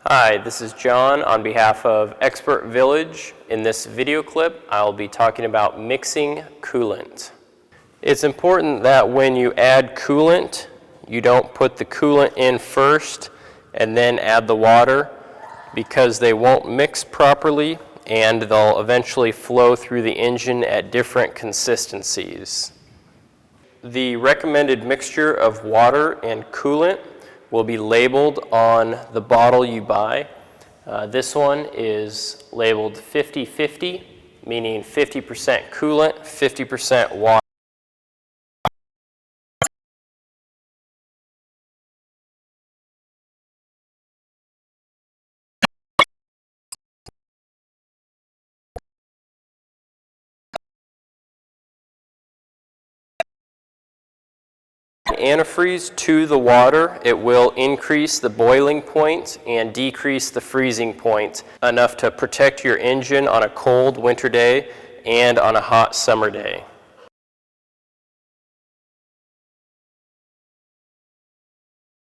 Hi, this is John on behalf of Expert Village. In this video clip, I'll be talking about mixing coolant. It's important that when you add coolant, you don't put the coolant in first and then add the water, because they won't mix properly and they'll eventually flow through the engine at different consistencies. The recommended mixture of water and coolant will be labeled on the bottle you buy. This one is labeled 50-50, meaning 50% coolant, 50% water. Antifreeze to the water, it will increase the boiling point and decrease the freezing point enough to protect your engine on a cold winter day and on a hot summer day.